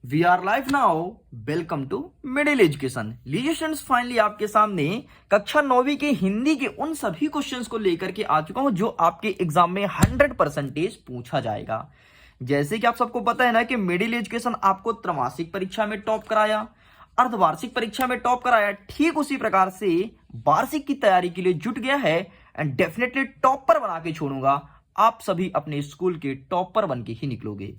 We are live now. Welcome to middle education. लीजिए students, finally आपके सामने कक्षा 9वीं के हिंदी के उन सभी क्वेश्चंस को लेकर के आ चुका हूं जो आपके एग्जाम में 100% पूछा जाएगा। जैसे कि आप सबको पता है ना कि मिडिल एजुकेशन आपको त्रैमासिक परीक्षा में टॉप कराया, अर्धवार्षिक परीक्षा में टॉप कराया, ठीक उसी प्रकार से वार्षिक की तैयारी के लिए जुट गया है एंड डेफिनेटली टॉपर बना के छोड़ूंगा। आप सभी अपने स्कूल के टॉपर बन के ही निकलोगे।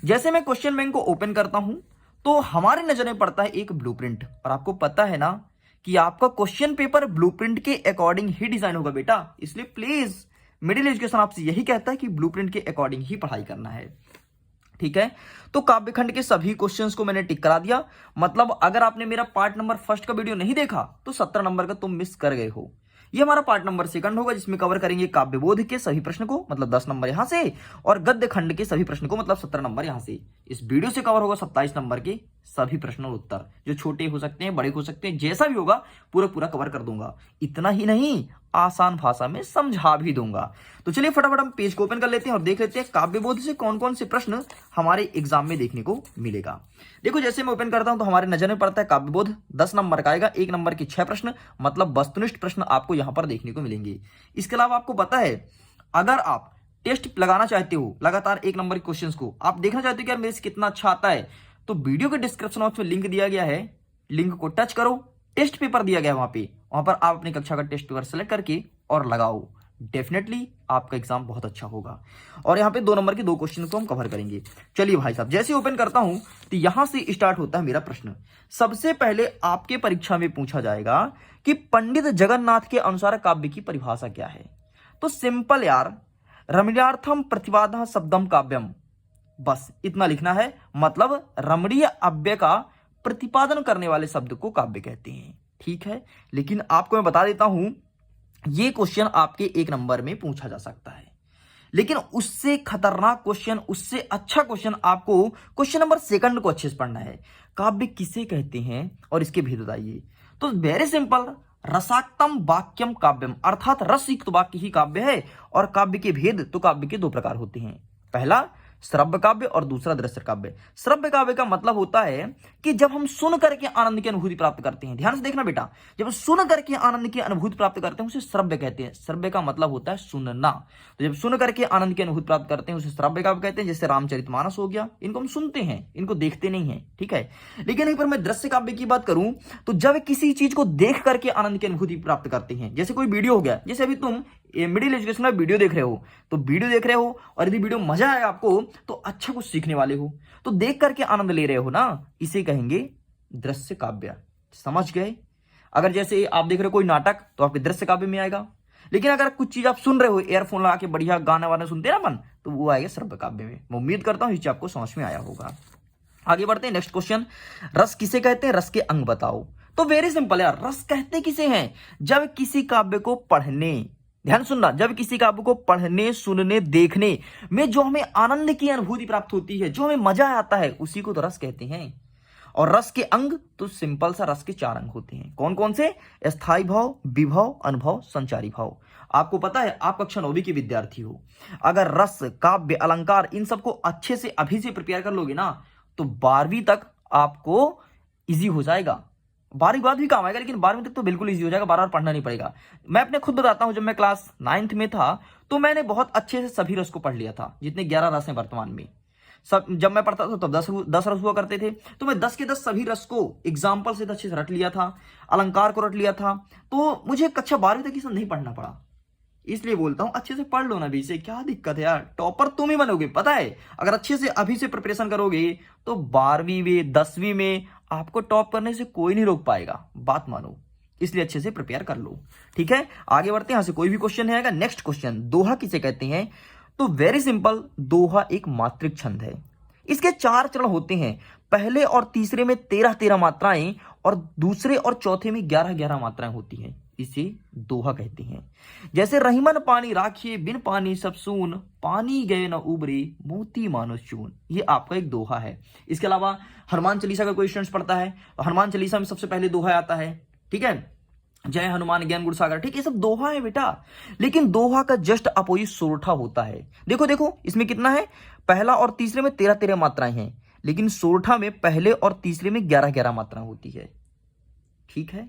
जैसे मैं क्वेश्चन बैंक को ओपन करता हूं तो हमारे नजर में पड़ता है एक ब्लूप्रिंट, और आपको पता है ना कि आपका क्वेश्चन पेपर ब्लूप्रिंट के अकॉर्डिंग ही डिजाइन होगा बेटा। इसलिए प्लीज मिडिल एजुकेशन आपसे यही कहता है कि ब्लूप्रिंट के अकॉर्डिंग ही पढ़ाई करना है, ठीक है। तो काव्यखंड के सभी क्वेश्चंस को मैंने टिक करा दिया। मतलब अगर आपने मेरा पार्ट नंबर फर्स्ट का वीडियो नहीं देखा तो 17 नंबर का तुम मिस कर गए हो। ये हमारा पार्ट नंबर सेकंड होगा जिसमें कवर करेंगे काव्यबोध के सभी प्रश्न को, मतलब 10 नंबर यहां से, और गद्य खंड के सभी प्रश्न को, मतलब 17 नंबर यहां से। इस वीडियो से कवर होगा 27 नंबर के सभी प्रश्न और उत्तर, जो छोटे हो सकते हैं, बड़े हो सकते हैं, जैसा भी होगा पूरा पूरा कवर कर दूंगा। इतना ही नहीं, आसान भाषा में समझा भी दूंगा। तो चलिए फटाफट हम पेज को ओपन कर लेते हैं और देख लेते हैं काव्यबोध से कौन कौन से प्रश्न हमारे एग्जाम में देखने को मिलेगा। देखो जैसे मैं ओपन करता हूं तो हमारे नजर में पड़ता है काव्यबोध 10 नंबर का आएगा, 1 नंबर के 6 प्रश्न, मतलब वस्तुनिष्ठ प्रश्न आपको यहां पर देखने को मिलेंगे। इसके अलावा आपको पता है, अगर आप टेस्ट लगाना चाहते हो लगातार 1 नंबर के क्वेश्चंस को, आप देखना चाहते हो कि यार मेरे से कितना अच्छा आता है, तो वीडियो के डिस्क्रिप्शन बॉक्स में लिंक दिया गया है, लिंक को टच करो, टेस्ट पेपर दिया गया है वहां पर आप अपनी कक्षा का टेस्ट पेपर सेलेक्ट करके और लगाओ। डेफिनेटली आपका एग्जाम बहुत अच्छा होगा। और यहाँ पे 2 नंबर के 2 क्वेश्चन को हम कवर करेंगे। चलिए भाई साहब, जैसे ओपन करता हूं तो यहां से स्टार्ट होता है मेरा प्रश्न। सबसे पहले आपके परीक्षा में पूछा जाएगा कि पंडित जगन्नाथ के अनुसार काव्य की परिभाषा क्या है। तो सिंपल यार, रमणीयार्थम प्रतिपादन शब्दम काव्यम, बस इतना लिखना है। मतलब रमणीय अव्यय का प्रतिपादन करने वाले शब्द को काव्य कहते हैं, ठीक है। लेकिन आपको मैं बता देता हूं, ये क्वेश्चन आपके 1 नंबर में पूछा जा सकता है, लेकिन उससे खतरनाक क्वेश्चन, उससे अच्छा क्वेश्चन आपको क्वेश्चन नंबर 2 को अच्छे से पढ़ना है। काव्य किसे कहते हैं और इसके भेद बताइए। तो वेरी सिंपल, रसाक्तम वाक्यम काव्यम, अर्थात रसयुक्त वाक्य ही काव्य है। और काव्य के भेद, तो काव्य के 2 प्रकार होते हैं, पहला श्रव्य काव्य और दूसरा दृश्य काव्य। श्रव्य काव्य का मतलब होता है कि जब हम सुन करके आनंद की अनुभूति प्राप्त करते हैं, ध्यान से देखना बेटा, जब सुन करके आनंद की अनुभूति प्राप्त करते हैं उसे श्रव्य कहते हैं। श्रव्य का मतलब होता है सुनना। तो जब सुन करके आनंद की अनुभूति प्राप्त करते हैं उसे श्रव्य काव्य कहते हैं। जैसे रामचरितमानस हो गया, इनको हम सुनते हैं, इनको देखते नहीं है, ठीक है। लेकिन यहीं पर मैं दृश्य काव्य की बात करूं तो जब किसी चीज को देख करके आनंद की अनुभूति प्राप्त करते हैं, जैसे कोई वीडियो हो गया, जैसे अभी तुम मिडिल एजुकेशन में वीडियो देख रहे हो, तो वीडियो देख रहे हो और यदि वीडियो मजा आया आपको तो अच्छा कुछ सीखने वाले हो, तो देख करके आनंद ले रहे हो ना, इसे कहेंगे दृश्य काव्य। समझ गए। अगर जैसे आप देख रहे हो कोई नाटक तो आपके दृश्य काव्य में आएगा, लेकिन अगर कुछ चीज आप सुन रहे हो, ईयरफोन लगा के बढ़िया गाना वाना सुनते हैं ना अपन, तो वो आएगा श्रव्य काव्य में। मैं उम्मीद करता हूं इस चीज आपको समझ में आया होगा। आगे बढ़ते हैं, नेक्स्ट क्वेश्चन, रस किसे कहते हैं, रस के अंग बताओ। तो वेरी सिंपल यार, रस कहते किसे हैं, जब किसी काव्य को पढ़ने, ध्यान सुनना, जब किसी काव्य को पढ़ने, सुनने, देखने में जो हमें आनंद की अनुभूति प्राप्त होती है, जो हमें मजा आता है, उसी को तो रस कहते हैं। और रस के अंग, तो सिंपल सा रस के 4 अंग होते हैं। कौन कौन से? स्थायी भाव, विभव, अनुभव, संचारी भाव। आपको पता है, आप कक्षा 9वीं के विद्यार्थी हो, अगर रस, काव्य, अलंकार इन सबको अच्छे से अभी से प्रिपेयर कर लोगे ना, तो 12वीं तक आपको इजी हो जाएगा। 12वीं बाद भी काम आएगा, लेकिन 12वीं तक तो बिल्कुल इजी हो जाएगा, बार बार पढ़ना नहीं पड़ेगा। मैं अपने खुद बताता हूं, जब मैं क्लास 9th में था तो मैंने बहुत अच्छे से सभी रस को पढ़ लिया था, जितने 11 रस हैं वर्तमान में। सब जब मैं पढ़ता था तब 10 रस हुआ करते थे, तो मैं 10 के 10 सभी रस को एग्जाम्पल से अच्छे से रट लिया था, अलंकार को रट लिया था। तो मुझे कक्षा 12वीं तक ये सब नहीं पढ़ना पड़ा। इसलिए बोलता हूं अच्छे से पढ़ लो ना, भी से क्या दिक्कत है यार, टॉपर तुम ही बनोगे। पता है, अगर अच्छे से अभी से प्रिपरेशन करोगे तो 12वीं में, 10वीं में आपको टॉप करने से कोई नहीं रोक पाएगा, बात मानो। इसलिए अच्छे से प्रिपेयर कर लो, ठीक है। आगे बढ़ते हैं, यहां से कोई भी क्वेश्चन है आएगा। नेक्स्ट क्वेश्चन, दोहा किसे कहते हैं। तो वेरी सिंपल, दोहा एक मात्रिक छंद है। इसके 4 चरण होते हैं, पहले और तीसरे में 13-13 मात्राएं और दूसरे और चौथे में 11-11 मात्राएं होती हैं, इसे दोहा कहते हैं। जैसे रहीमन पानी राखिए, बिन पानी सब सून, पानी गए न उबरे, मोती मानो चून, ये आपका एक दोहा है। इसके अलावा हनुमान चालीसा का कोई स्टूडेंट पढ़ता है तो हनुमान चालीसा में सबसे पहले दोहा आता है, ठीक है, जय हनुमान ज्ञान गुण सागर, ठीक, ये सब दोहा है बेटा। लेकिन दोहा का जस्ट अपोजिट सोरठा होता है। देखो देखो इसमें कितना है, पहला और तीसरे में 13-13 मात्राएं हैं, लेकिन सोरठा में पहले और तीसरे में 11-11 मात्रा होती है, ठीक है।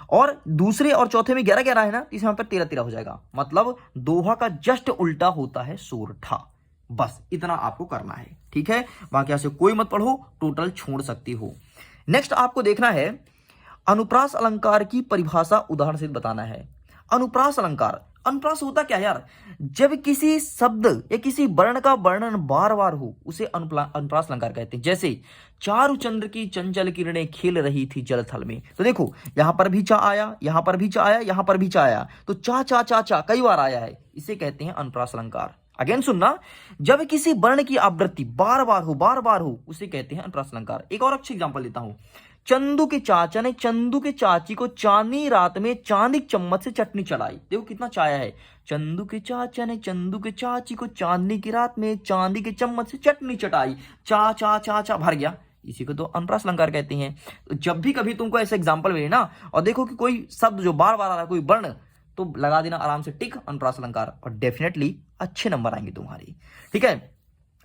और दूसरे और चौथे में 11-11 है ना, तीसरे पर 13-13 हो जाएगा। मतलब दोहा का जस्ट उल्टा होता है सोरठा। बस इतना आपको करना है, ठीक है। बाकी यहां से कोई मत पढ़ो, टोटल छोड़ सकती हो। नेक्स्ट आपको देखना है अनुप्रास अलंकार की परिभाषा उदाहरण से बताना है। अनुप्रास अलंकार, अनुप्रास होता क्या यार, जब किसी शब्द या किसी वर्ण का वर्णन बार बार हो उसे अनुप्रास अलंकार कहते हैं। जैसे चारु चंद्र की चंचल किरणें खेल रही थी जल थल में, तो देखो यहां पर भी चा आया, यहां पर भी चा आया, यहां पर भी चा आया, तो चा चा चा चा कई बार आया है, इसे कहते हैं अनुप्रास अलंकार। अगेन सुनना, जब किसी वर्ण की आवृत्ति बार बार हो उसे कहते हैं अनुप्रास अलंकार। एक और अच्छी एग्जांपल लेता हूं, चंदू के चाचा ने चंदू के चाची को चांदनी रात में चांदी चम्मच से चटनी चलाई। देखो कितना चाया है, चंदू के चाचा ने चंदू के चाची को चांदनी की रात में चांदी के चम्मच से चटनी चटाई, चा चा चा चा भर गया, इसी को तो अनुप्रास अलंकार कहते हैं। तो जब भी कभी तुमको ऐसे एग्जाम्पल मिले ना और देखो कि कोई शब्द जो बार बार आ रहा है, कोई वर्ण, तो लगा देना आराम से टिक अनुप्रास अलंकार, और डेफिनेटली अच्छे नंबर आएंगे तुम्हारे, ठीक है।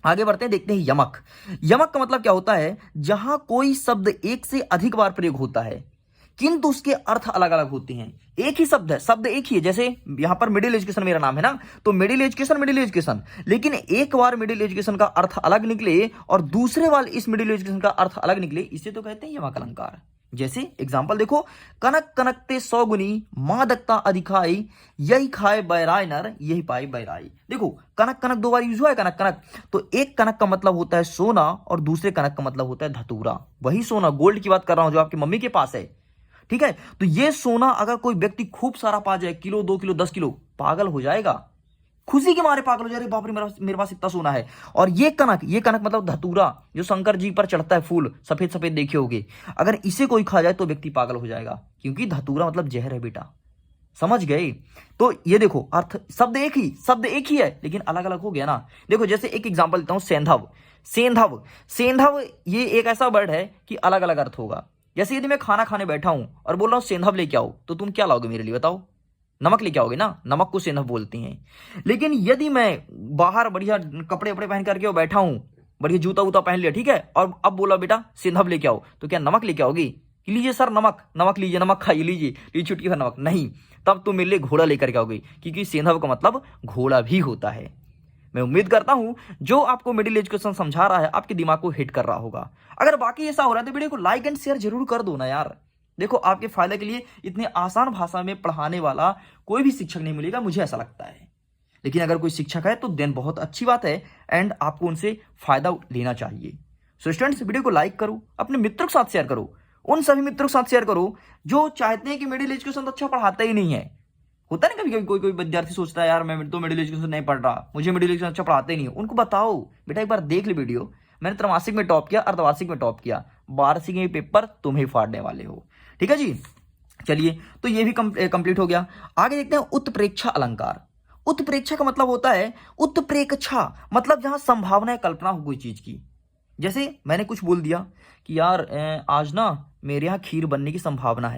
आगे बढ़ते हैं, देखते हैं यमक। यमक का मतलब क्या होता है, जहां कोई शब्द एक से अधिक बार प्रयोग होता है किंतु उसके अर्थ अलग अलग होते हैं। एक ही शब्द है, शब्द एक ही है, जैसे यहां पर मिडिल एजुकेशन मेरा नाम है ना, तो मिडिल एजुकेशन, लेकिन एक बार मिडिल एजुकेशन का अर्थ अलग निकले और दूसरे बार इस मिडिल एजुकेशन का अर्थ अलग निकले, इसे तो कहते हैं यमक अलंकार। जैसे एग्जाम्पल देखो, कनक कनकते 100 गुनी मादकता अधिकाई, यही खाए बैराय नर यही पाए बैराई। देखो कनक कनक दो बार यूज हुआ है, कनक कनक, तो एक कनक का मतलब होता है सोना और दूसरे कनक का मतलब होता है धतूरा। वही सोना, गोल्ड की बात कर रहा हूं जो आपकी मम्मी के पास है, ठीक है। तो ये सोना अगर कोई व्यक्ति खूब सारा पा जाए, किलो 2 किलो 10 किलो, पागल हो जाएगा, खुशी के मारे पागल हो जाए, बाप रे मेरे पास इतना सोना है। और ये कनक मतलब धतूरा, जो शंकर जी पर चढ़ता है फूल, सफेद सफेद देखे होगे, अगर इसे कोई खा जाए तो व्यक्ति पागल हो जाएगा, क्योंकि धतूरा मतलब जहर है बेटा, समझ गए। तो ये देखो अर्थ, शब्द एक ही है लेकिन अलग अलग हो गया ना। देखो जैसे एक एग्जांपल देता हूं, सेंधव, ये एक ऐसा वर्ड है कि अलग अलग अर्थ होगा। जैसे यदि मैं खाना खाने बैठा हूं और बोल रहा हूं सेंधव लेके आओ, तो तुम क्या लाओगे मेरे लिए बताओ, नमक लेके आओगे ना, नमक को सेंधव बोलते हैं। लेकिन यदि मैं बाहर बढ़िया कपड़े वपड़े पहन करके बैठा हूं, बढ़िया जूता वूता पहन लिया, ठीक है, और अब बोला बेटा सेंधव लेके आओ, तो क्या नमक लेके आओगी कि लीजिए सर नमक लीजिए, नमक खाइए, लीजिए छुट्टी का नमक, नहीं, तब तुम मेरे लिए घोड़ा लेकर के आओगे, क्योंकि सेंधव का मतलब घोड़ा भी होता है। मैं उम्मीद करता हूं जो आपको मिडिल एजुकेशन समझा रहा है आपके दिमाग को हिट कर रहा होगा। अगर बाकी ऐसा हो रहा है तो वीडियो को लाइक एंड शेयर जरूर कर दो ना यार। देखो आपके फायदे के लिए इतने आसान भाषा में पढ़ाने वाला कोई भी शिक्षक नहीं मिलेगा, मुझे ऐसा लगता है। लेकिन अगर कोई शिक्षक है तो देन बहुत अच्छी बात है, एंड आपको उनसे फायदा लेना चाहिए। सो स्टूडेंट्स, वीडियो को लाइक करो, अपने मित्रों के साथ शेयर करो, उन सभी मित्रों के साथ शेयर करो जो चाहते हैं कि मिडिल एजुकेशन तो अच्छा पढ़ाता ही नहीं है। होता है ना कभी कभी कोई विद्यार्थी सोचता है यार मैं तो मिडिल एजुकेशन नहीं पढ़ रहा, मुझे मिडिल एजुकेशन अच्छा पढ़ाते ही नहीं है। उनको बताओ बेटा एक बार देख ले वीडियो, मैंने त्रैमासिक में टॉप किया, अर्धवार्षिक में टॉप किया, वार्षिक में पेपर तुम ही फाड़ने वाले हो, ठीक है जी। चलिए, तो ये भी कंप्लीट हो गया। आगे देखते हैं उत्प्रेक्षा अलंकार। उत्प्रेक्षा का मतलब होता है, उत्प्रेक्षा मतलब जहां संभावना या कल्पना हो कोई चीज की। जैसे मैंने कुछ बोल दिया कि यार आज ना मेरे यहाँ खीर बनने की संभावना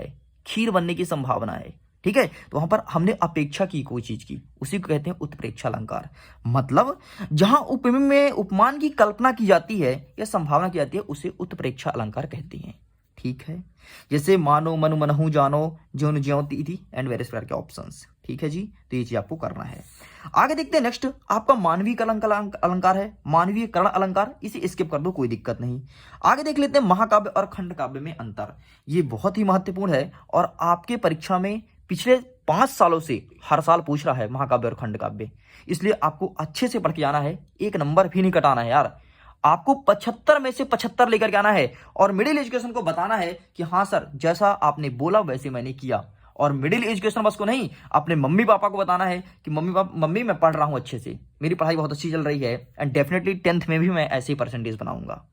है, ठीक है, तो वहां पर हमने अपेक्षा की कोई चीज की, उसी को कहते हैं उत्प्रेक्षा अलंकार। मतलब जहां उपमेय में उपमान की कल्पना की जाती है या संभावना की जाती है, उसे उत्प्रेक्षा अलंकार कहते हैं, ठीक है। जैसे मानो मनु मनहु जानो, ज्यों ज्योति थी, एंड वेरियस प्रकार के ऑप्शंस, ठीक है जी। तो ये चीज आपको करना है। आगे देखते हैं नेक्स्ट, आपका मानवीय अलंकार है, मानवीय करण अलंकार, इसे स्किप कर दो, कोई दिक्कत नहीं। आगे देख लेते हैं महाकाव्य और खंड काव्य में अंतर। ये बहुत ही महत्वपूर्ण है और आपके परीक्षा में पिछले 5 सालों से हर साल पूछ रहा है महाकाव्य और खंड काव्य, इसलिए आपको अच्छे से पढ़ के आना है, एक नंबर भी नहीं कटाना है यार। आपको 75 में से 75 लेकर के आना है और मिडिल एजुकेशन को बताना है कि हाँ सर जैसा आपने बोला वैसे मैंने किया। और मिडिल एजुकेशन बस को नहीं, अपने मम्मी पापा को बताना है कि मम्मी मैं पढ़ रहा हूं अच्छे से, मेरी पढ़ाई बहुत अच्छी चल रही है, एंड डेफिनेटली 10th में भी मैं ऐसे ही परसेंटेज बनाऊंगा,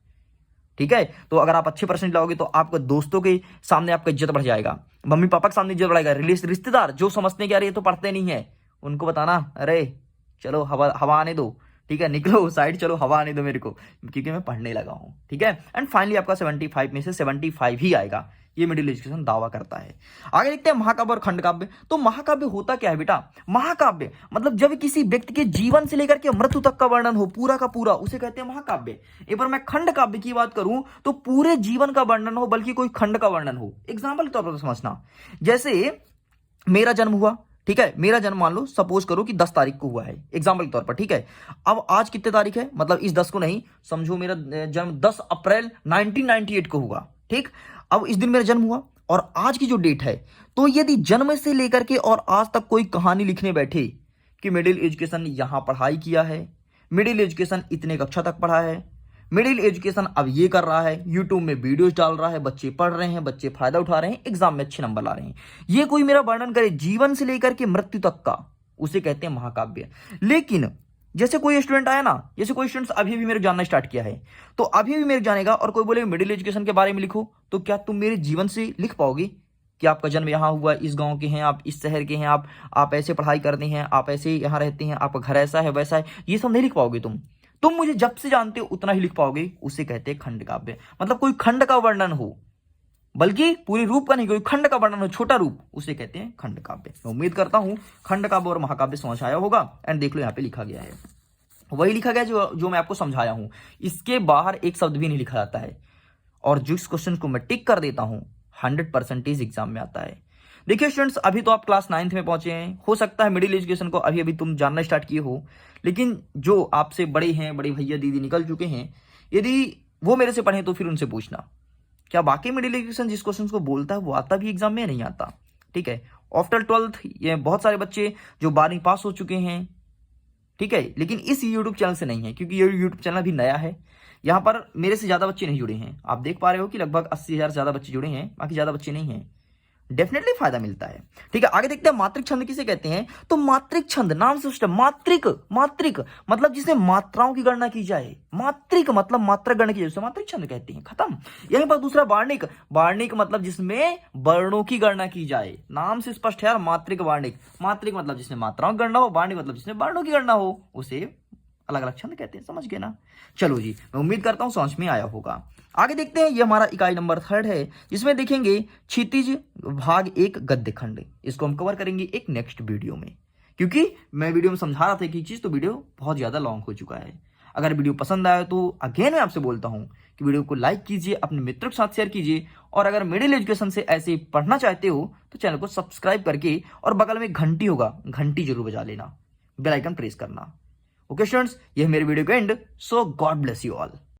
ठीक है। तो अगर आप अच्छे परसेंटेज लाओगे तो आपके दोस्तों के सामने आपका इज्जत बढ़ जाएगा, मम्मी पापा के सामने इज्जत बढ़ेगा, रिश्तेदार जो समझते हैं कि यार ये तो पढ़ते नहीं है, उनको बताना अरे चलो हवा आने दो, ठीक है, निकलो साइड, चलो हवा आने दो मेरे को, क्योंकि मैं पढ़ने लगा हूं, ठीक है। एंड फाइनली आपका 75 में से 75 ही आएगा, ये मिडिल एजुकेशन दावा करता है। आगे देखते हैं महाकाव्य और खंडकाव्य। तो महाकाव्य होता क्या है बेटा? महाकाव्य मतलब जब किसी व्यक्ति के जीवन से लेकर के मृत्यु तक का वर्णन हो पूरा का पूरा, उसे कहते हैं महाकाव्य। एक बार मैं खंडकाव्य की बात करूं तो पूरे जीवन का वर्णन हो, बल्कि कोई खंड का वर्णन हो। एग्जाम्पल के तौर पर समझना, जैसे मेरा जन्म हुआ, ठीक है, मेरा जन्म मान लो सपोज करो कि 10 तारीख को हुआ है, एग्जाम्पल के तौर पर, ठीक है। अब आज कितने तारीख है, मतलब इस 10 को नहीं, समझो मेरा जन्म 10 अप्रैल 1998 को हुआ, ठीक। अब इस दिन मेरा जन्म हुआ और आज की जो डेट है, तो यदि जन्म से लेकर के और आज तक कोई कहानी लिखने बैठे कि मिडिल एजुकेशन यहां पढ़ाई किया है, मिडिल एजुकेशन इतने कक्षा तक पढ़ा है, मिडिल एजुकेशन अब ये कर रहा है, यूट्यूब में वीडियोस डाल रहा है, बच्चे पढ़ रहे हैं, बच्चे फायदा उठा रहे हैं, एग्जाम में अच्छे नंबर ला रहे हैं, ये कोई मेरा वर्णन करे जीवन से लेकर के मृत्यु तक का, उसे कहते हैं महाकाव्य। लेकिन जैसे कोई स्टूडेंट आया ना, जैसे कोई स्टूडेंट अभी भी मेरे जानना स्टार्ट किया है, तो अभी भी मेरे जानेगा और कोई बोले मिडिल एजुकेशन के बारे में लिखो, तो क्या तुम मेरे जीवन से लिख पाओगे कि आपका जन्म यहाँ हुआ, इस गांव के हैं आप, इस शहर के हैं आप ऐसे पढ़ाई करते हैं, आप ऐसे यहाँ रहते हैं, आपका घर ऐसा है वैसा है, ये सब नहीं लिख पाओगे तुम मुझे जब से जानते हो उतना ही लिख पाओगे, उसे कहते हैं खंड काव्य। मतलब कोई खंड का वर्णन हो, बल्कि पूरे रूप का नहीं, कोई खंड का वर्णन हो, छोटा रूप, उसे कहते हैं खंड काव्य। मैं उम्मीद करता हूं खंड काव्य और महाकाव्य समझ आया होगा। एंड देख लो यहाँ पे लिखा गया है, वही लिखा गया जो मैं आपको समझाया हूं, इसके बाहर एक शब्द भी नहीं लिखा जाता है। और जिस क्वेश्चन को मैं टिक कर देता हूं 100% एग्जाम में आता है। देखिए स्टूडेंट्स, अभी तो आप क्लास 9th में पहुंचे हैं, हो सकता है मिडिल एजुकेशन को अभी अभी तुम जानना स्टार्ट किए हो, लेकिन जो आपसे बड़े हैं, बड़े भैया दीदी निकल चुके हैं, यदि वो मेरे से पढ़े तो फिर उनसे पूछना क्या वाकई मिडिल एजुकेशन जिस क्वेश्चन को बोलता है वो आता भी एग्जाम में, नहीं आता, ठीक है। आफ्टर 12th ये बहुत सारे बच्चे जो 12वीं पास हो चुके हैं, ठीक है, लेकिन इस यूट्यूब चैनल से नहीं है, क्योंकि ये यूट्यूब चैनल भी नया है। यहाँ पर मेरे से ज्यादा बच्चे नहीं जुड़े हैं, आप देख पा रहे हो कि लगभग 80,000 ज्यादा बच्चे जुड़े हैं, बाकी ज्यादा बच्चे नहीं हैं। डेफिनेटली फायदा मिलता है, ठीक है। आगे देखते हैं मात्रिक छंद किसे कहते हैं। तो मात्रिक छंद नाम से सिस्टम, मात्रिक मतलब जिसमें मात्राओं की गणना की जाए, मात्रिक मतलब मात्रा गणना की जाए, उसे मात्रिक छंद कहते हैं, खत्म। यहीं पर दूसरा वार्णिक मतलब जिसमें वर्णों की गणना की जाए, नाम से स्पष्ट है यार, मात्रिक मतलब जिसमें मात्राओं की गणना हो, वार्णिक मतलब जिसमें वर्णों की गणना हो, उसे अलग अलग छंद कहते हैं, समझ गए ना। चलो जी, मैं उम्मीद करता हूं समझ में आया होगा। आगे देखते हैं, ये हमारा इकाई नंबर 3 है, जिसमें देखेंगे क्षितिज भाग 1 गद्य खंड। इसको हम कवर करेंगे एक नेक्स्ट वीडियो में, क्योंकि मैं वीडियो में समझा रहा था एक चीज, तो वीडियो बहुत ज्यादा लॉन्ग हो चुका है। अगर वीडियो पसंद आया तो अगेन मैं आपसे बोलता हूं कि वीडियो को लाइक कीजिए, अपने मित्रों के साथ शेयर कीजिए, और अगर मिडिल एजुकेशन से ऐसे पढ़ना चाहते हो तो चैनल को सब्सक्राइब करके और बगल में घंटी होगा, घंटी जरूर बजा लेना, बेल आइकन प्रेस करना। ओके स्टूडेंट्स, ये है मेरे वीडियो का and, so God bless you all.